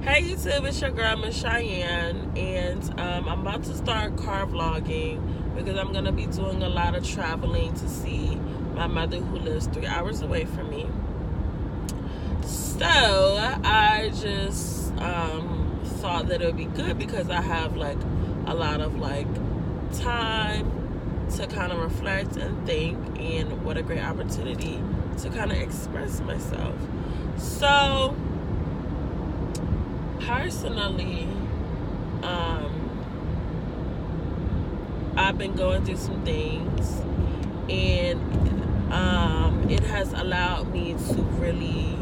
Hey YouTube, it's your girl Miss Cheyenne, and I'm about to start car vlogging because I'm gonna be doing a lot of traveling to see my mother who lives 3 hours away from me. So I just thought that it would be good because I have like a lot of like time to kind of reflect and think, and what a great opportunity to kind of express myself. So personally, I've been going through some things, and it has allowed me to really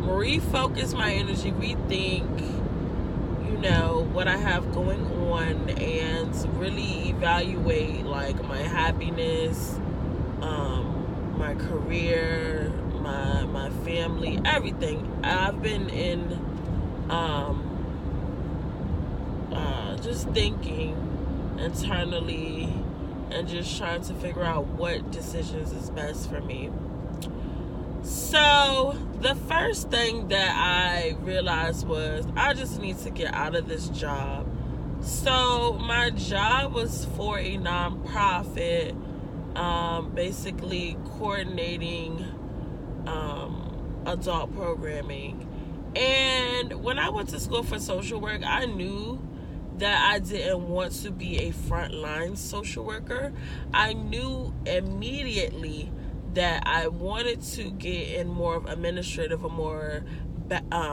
refocus my energy, rethink, what I have going on, and really evaluate like my happiness, my career, my family, everything. I've been in just thinking internally and just trying to figure out what decisions is best for me. So the first thing that I realized was I just need to get out of this job. So my job was for a nonprofit, basically coordinating adult programming. And when I went to school for social work, I knew that I didn't want to be a frontline social worker. I knew immediately that I wanted to get in more of administrative or more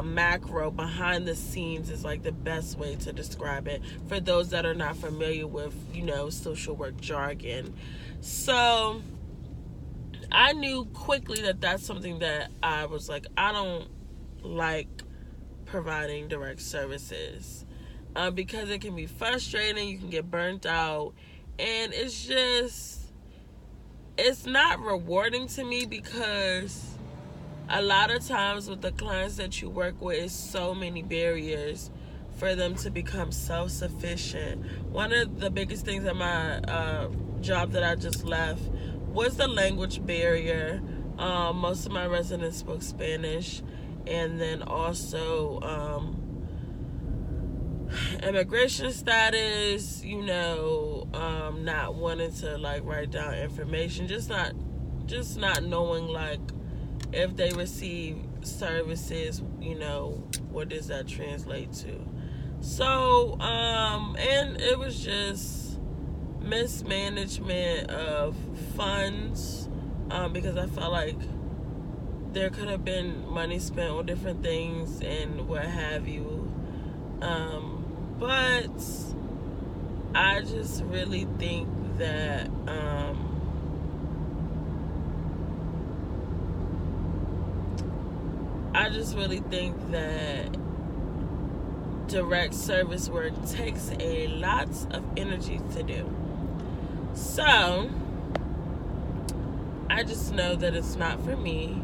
macro, behind the scenes is like the best way to describe it for those that are not familiar with social work jargon. So I knew quickly that that's something that I was like, I don't like providing direct services, because it can be frustrating. You can get burnt out, and it's not rewarding to me, because a lot of times with the clients that you work with is so many barriers for them to become self-sufficient. One of the biggest things at my job that I just left was the language barrier. Most of my residents spoke Spanish, and then also immigration status, not wanting to like write down information, just not knowing like if they receive services, what does that translate to. So and it was just mismanagement of funds, because I felt like there could have been money spent on different things and what have you. But I just really think that direct service work takes a lot of energy to do. So I just know that it's not for me.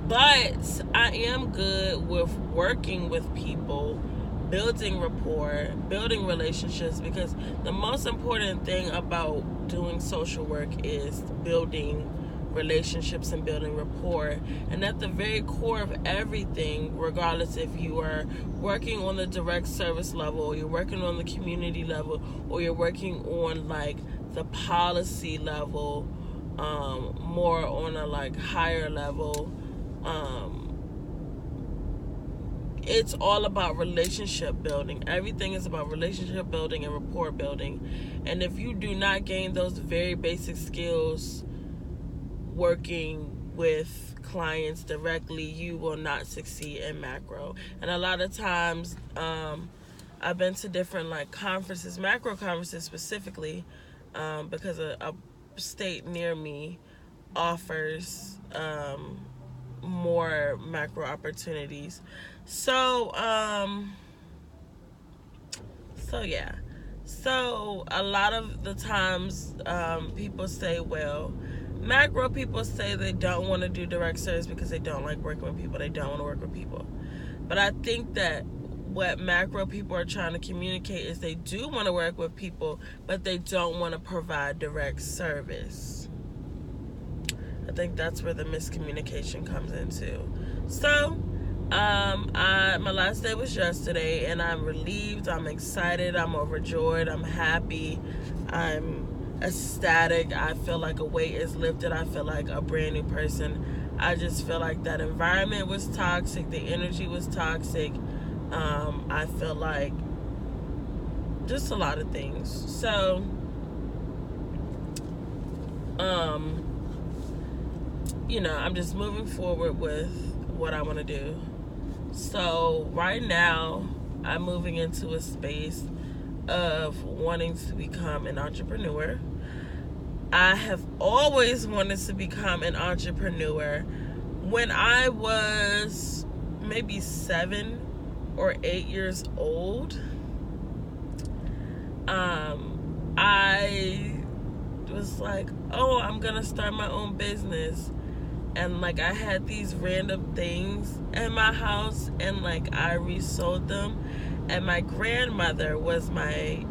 But I am good with working with people, building rapport, building relationships, because the most important thing about doing social work is building relationships and building rapport. And at the very core of everything, regardless if you are working on the direct service level, or you're working on the community level, or you're working on like the policy level, more on a like higher level, it's all about relationship building. Everything is about relationship building and rapport building. And if you do not gain those very basic skills working with clients directly, you will not succeed in macro. And a lot of times, I've been to different like conferences, macro conferences specifically, because a state near me offers more macro opportunities. So yeah. So a lot of the times, people say, well, macro people say they don't want to do direct service because they don't like working with people. They don't want to work with people. But I think that what macro people are trying to communicate is they do want to work with people, but they don't want to provide direct service. I think that's where the miscommunication comes into. So My last day was yesterday, and I'm relieved, I'm excited, I'm overjoyed, I'm happy, I'm ecstatic. I feel like a weight is lifted. I feel like a brand new person. I just feel like that environment was toxic, the energy was toxic. I feel like just a lot of things. So, I'm just moving forward with what I want to do. So right now, I'm moving into a space of wanting to become an entrepreneur. I have always wanted to become an entrepreneur. When I was maybe 7 or 8 years old, I was like, oh, I'm gonna start my own business. And like, I had these random things in my house, and like, I resold them. And my grandmother was my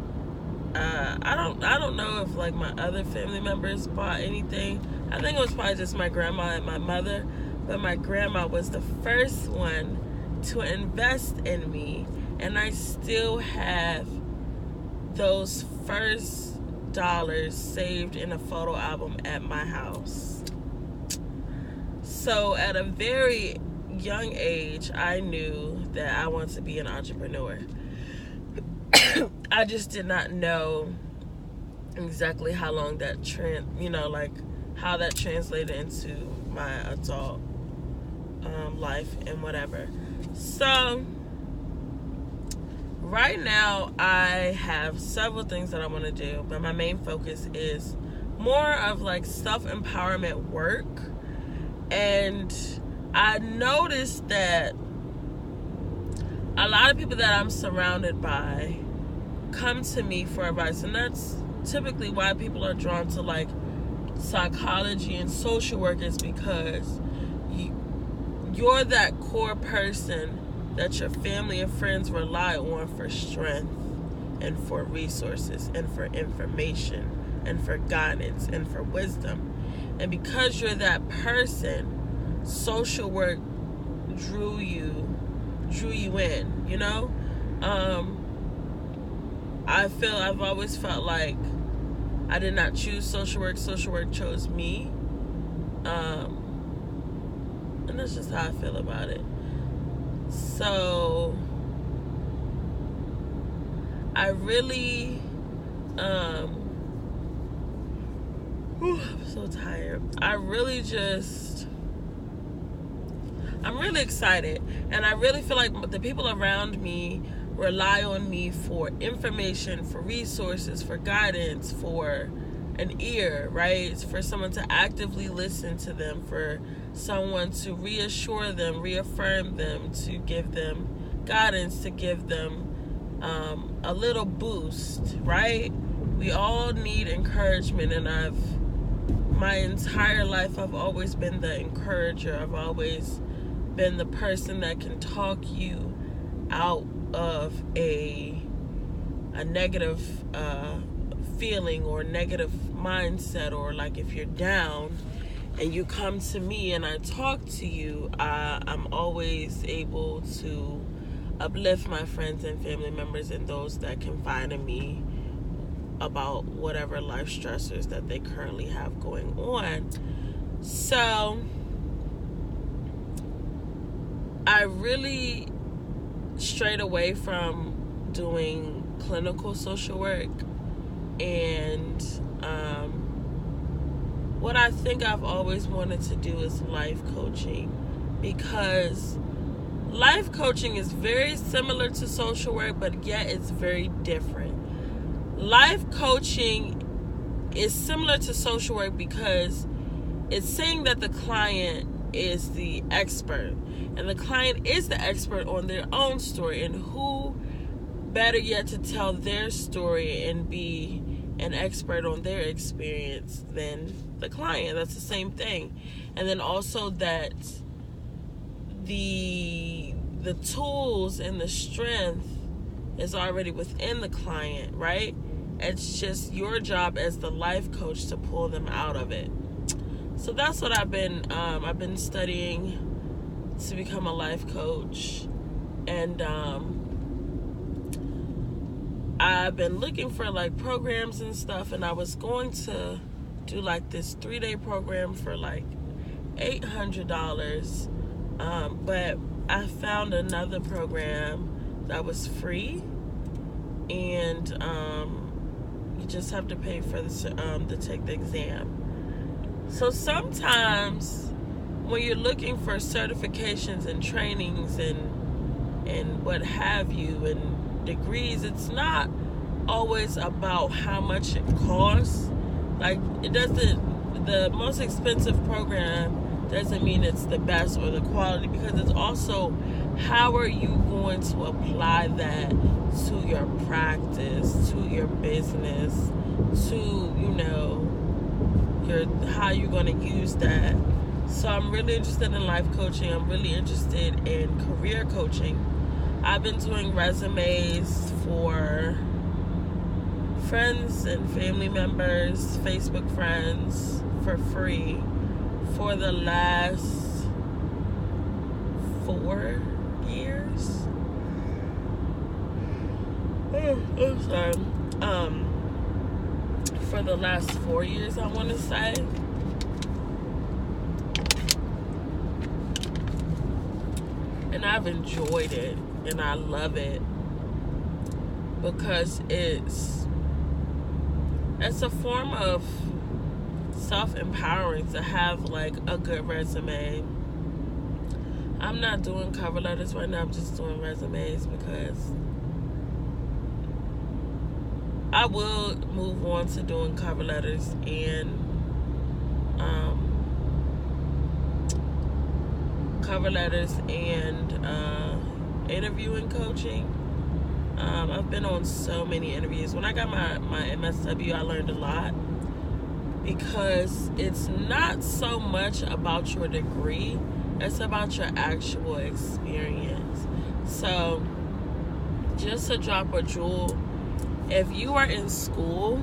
I don't know if like my other family members bought anything. I think it was probably just my grandma and my mother, but my grandma was the first one to invest in me, and I still have those first dollars saved in a photo album at my house. So at a very young age, I knew that I wanted to be an entrepreneur. I just did not know exactly how long that how that translated into my adult life and whatever. So right now, I have several things that I want to do, but my main focus is more of like self-empowerment work. And I noticed that a lot of people that I'm surrounded by come to me for advice, and that's typically why people are drawn to like psychology and social work, is because you're that core person that your family and friends rely on for strength and for resources and for information and for guidance and for wisdom. And because you're that person, social work drew you in, I've always felt like I did not choose social work chose me. And that's just how I feel about it. So I really I'm so tired. I'm really excited, and I really feel like the people around me rely on me for information, for resources, for guidance, for an ear, right? For someone to actively listen to them, for someone to reassure them, reaffirm them, to give them guidance, to give them a little boost, right? We all need encouragement, and my entire life, I've always been the encourager. I've always been the person that can talk you out of a negative feeling or negative mindset, or like if you're down and you come to me and I talk to you, I'm always able to uplift my friends and family members and those that confide in me about whatever life stressors that they currently have going on. So I really strayed away from doing clinical social work, and what I think I've always wanted to do is life coaching, because life coaching is very similar to social work, but yet it's very different. Life coaching is similar to social work because it's saying that the client is the expert, and the client is the expert on their own story, and who better yet to tell their story and be an expert on their experience than the client. That's the same thing. And then also that the tools and the strength is already within the client, right? It's just your job as the life coach to pull them out of it. So that's what I've been studying to become a life coach. And I've been looking for like programs and stuff, and I was going to do like this 3-day program for like $800. But I found another program that was free, and you just have to pay for to take the exam. So sometimes when you're looking for certifications and trainings and what have you and degrees, it's not always about how much it costs. Like, it doesn't, the most expensive program doesn't mean it's the best or the quality, because it's also how are you going to apply that to your practice, to your business, to, you know, how you're going to use that. So I'm really interested in life coaching. I'm really interested in career coaching. I've been doing resumes for friends and family members, Facebook friends, for free for the last 4 years. I'm sorry. For the last 4 years, I want to say. And I've enjoyed it, and I love it, because it's a form of self-empowering to have like a good resume. I'm not doing cover letters right now. I'm just doing resumes, because I will move on to doing cover letters and interviewing coaching. I've been on so many interviews. When I got my MSW, I learned a lot, because it's not so much about your degree, it's about your actual experience. So, just to drop a jewel, if you are in school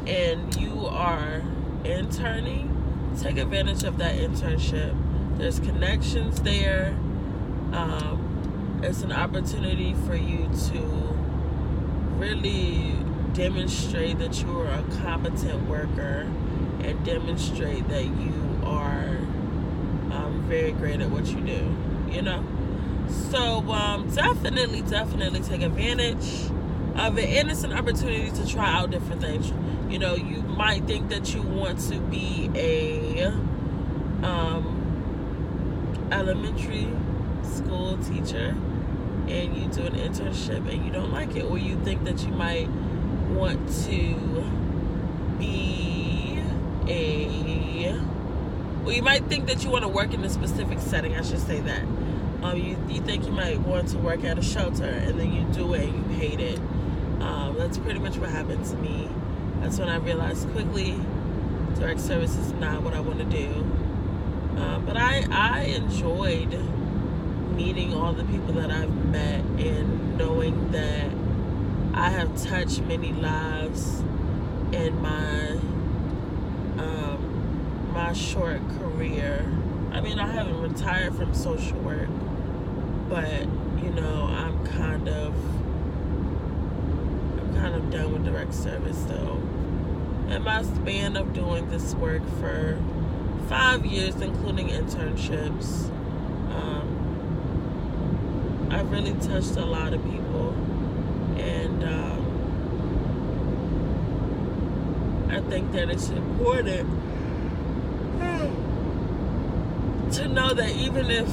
and you are interning, take advantage of that internship. There's connections there. It's an opportunity for you to really demonstrate that you are a competent worker and demonstrate that you are very great at what you do, you know? So definitely take advantage of it, and it's an opportunity to try out different things. You know, you might think that you want to be a elementary school teacher, and you do an internship and you don't like it, or you think that you might want to be you might think that you want to work in a specific setting, I should say that. You think you might want to work at a shelter, and then you do it and you hate it. That's pretty much what happened to me. That's when I realized quickly direct service is not what I want to do. But I enjoyed meeting all the people that I've met, and knowing that I have touched many lives in my short career. I mean, I haven't retired from social work, but you know, I'm kind of done with direct service though. In my span of doing this work for 5 years, including internships, I've really touched a lot of people, and I think that it's important to know that even if,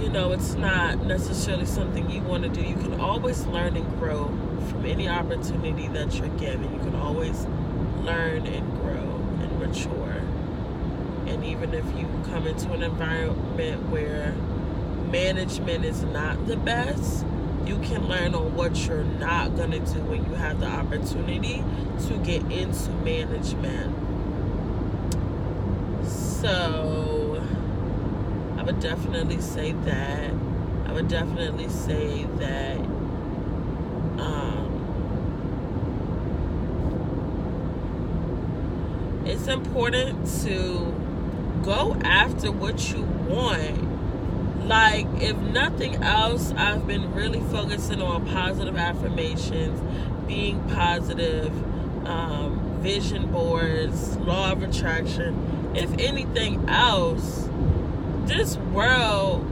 you know, it's not necessarily something you want to do, you can always learn and grow from any opportunity that you're given. You can always learn and grow and mature. And even if you come into an environment where management is not the best, you can learn on what you're not going to do when you have the opportunity to get into management. So I would definitely say that. It's important to go after what you want. Like, if nothing else, I've been really focusing on positive affirmations, being positive, vision boards, law of attraction. If anything else, this world,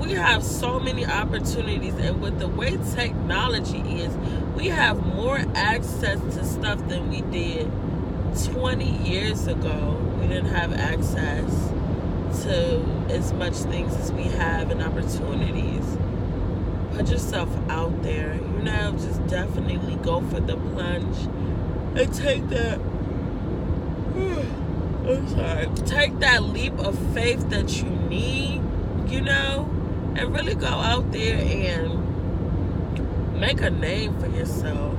we have so many opportunities, and with the way technology is, we have more access to stuff than we did 20 years ago. We didn't have access to as much things as we have and opportunities. Put yourself out there, you know, just definitely go for the plunge and take that take that leap of faith that you need, you know, and really go out there and make a name for yourself.